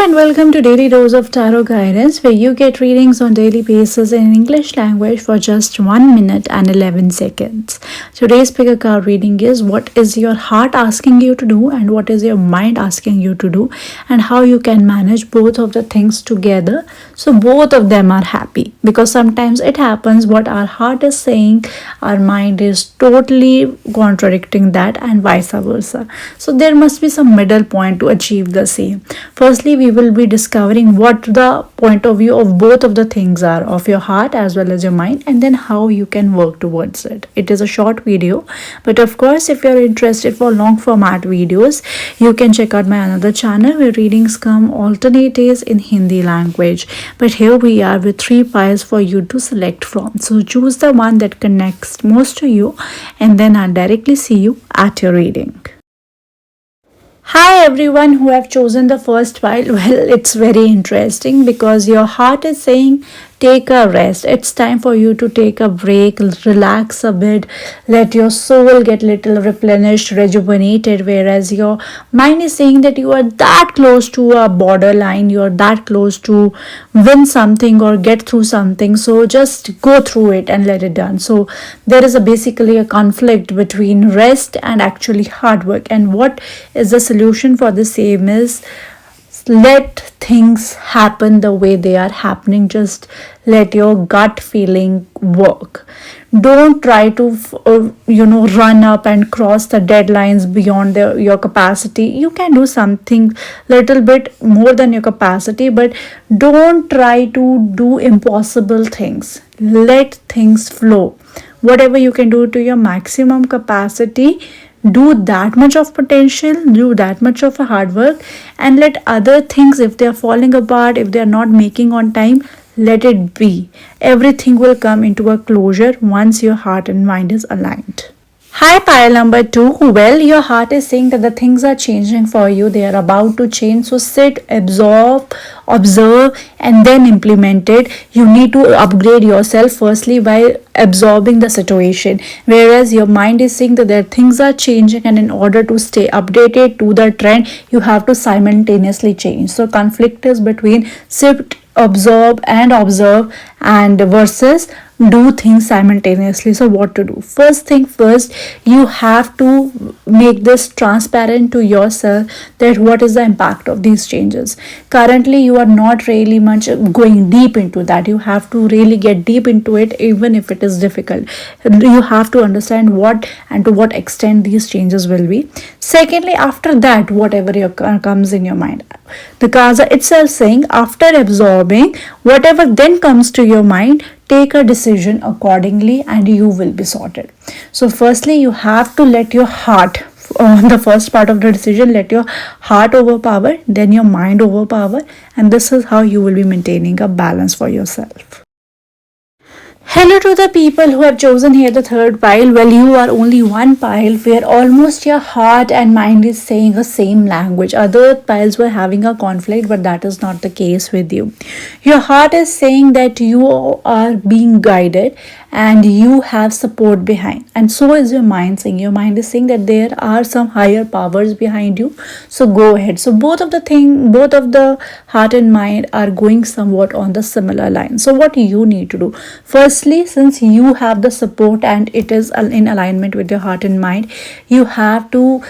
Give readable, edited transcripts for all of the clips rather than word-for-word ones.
and welcome to Daily Dose of Tarot Guidance, where you get readings on daily basis in English language for just 1 minute and 11 seconds. Today's pick a card reading is what is your heart asking you to do and what is your mind asking you to do, and how you can manage both of the things together so both of them are happy. Because sometimes it happens what our heart is saying, our mind is totally contradicting that, and vice versa. So there must be some middle point to achieve the same. Firstly, we will be discovering what the point of view of both of the things are, of your heart as well as your mind, and then how you can work towards it. It is a short video, but of course if you're interested for long format videos, you can check out my another channel where readings come alternate days in Hindi language. But here we are with 3 piles for you to select from. So choose the one that connects most to you, and then I'll directly see you at your reading. Hi everyone who have chosen the first pile. Well, it's very interesting because your heart is saying take a rest. It's time for you to take a break, relax a bit, let your soul get little replenished, rejuvenated, whereas your mind is saying that you are that close to a borderline, you are that close to win something or get through something, so just go through it and let it done. So there is basically a conflict between rest and actually hard work, and what is the solution for the same is let things happen the way they are happening. Just let your gut feeling work. Don't try to run up and cross the deadlines beyond your capacity. You can do something little bit more than your capacity, but don't try to do impossible things. Let things flow. Whatever you can do to your maximum capacity, do that much of potential, do that much of a hard work, and let other things, if they are falling apart, if they are not making on time, let it be. Everything will come into a closure once your heart and mind is aligned. Hi, pile number 2. Well, your heart is saying that the things are changing for you. They are about to change. So sit, absorb, observe, and then implement it. You need to upgrade yourself firstly by absorbing the situation. Whereas your mind is saying that their things are changing, and in order to stay updated to the trend, you have to simultaneously change. So conflict is between sit, absorb and observe and versus do things simultaneously. So what to do? First thing first, you have to make this transparent to yourself that what is the impact of these changes. Currently you are not really much going deep into that. You have to really get deep into it, even if it is difficult. You have to understand what and to what extent these changes will be. Secondly, after that, whatever comes in your mind, the cards are itself saying after absorbing whatever then comes to your mind, take a decision accordingly and you will be sorted. So firstly, you have to let your heart, the first part of the decision, let your heart overpower, then your mind overpower, and this is how you will be maintaining a balance for yourself. Hello to the people who have chosen here the third pile. Well, you are only one pile where almost your heart and mind is saying the same language. Other piles were having a conflict, but that is not the case with you. Your heart is saying that you are being guided and you have support behind, and so is your mind saying. Your mind is saying that there are some higher powers behind you, so go ahead. So both of the heart and mind are going somewhat on the similar line. So what you need to do, firstly, since you have the support and it is in alignment with your heart and mind, you have to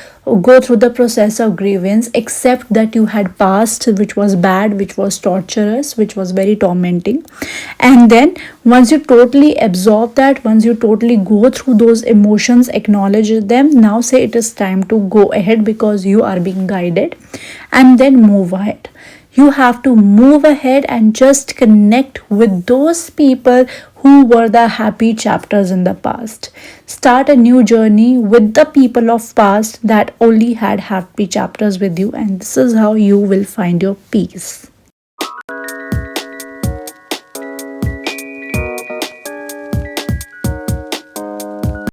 go through the process of grievance, accept that you had past which was bad, which was torturous, which was very tormenting, and then once you totally absorb that, once you totally go through those emotions, acknowledge them, now say it is time to go ahead because you are being guided, and then move ahead. You have to move ahead and just connect with those people who were the happy chapters in the past. Start a new journey with the people of past that only had happy chapters with you, and this is how you will find your peace.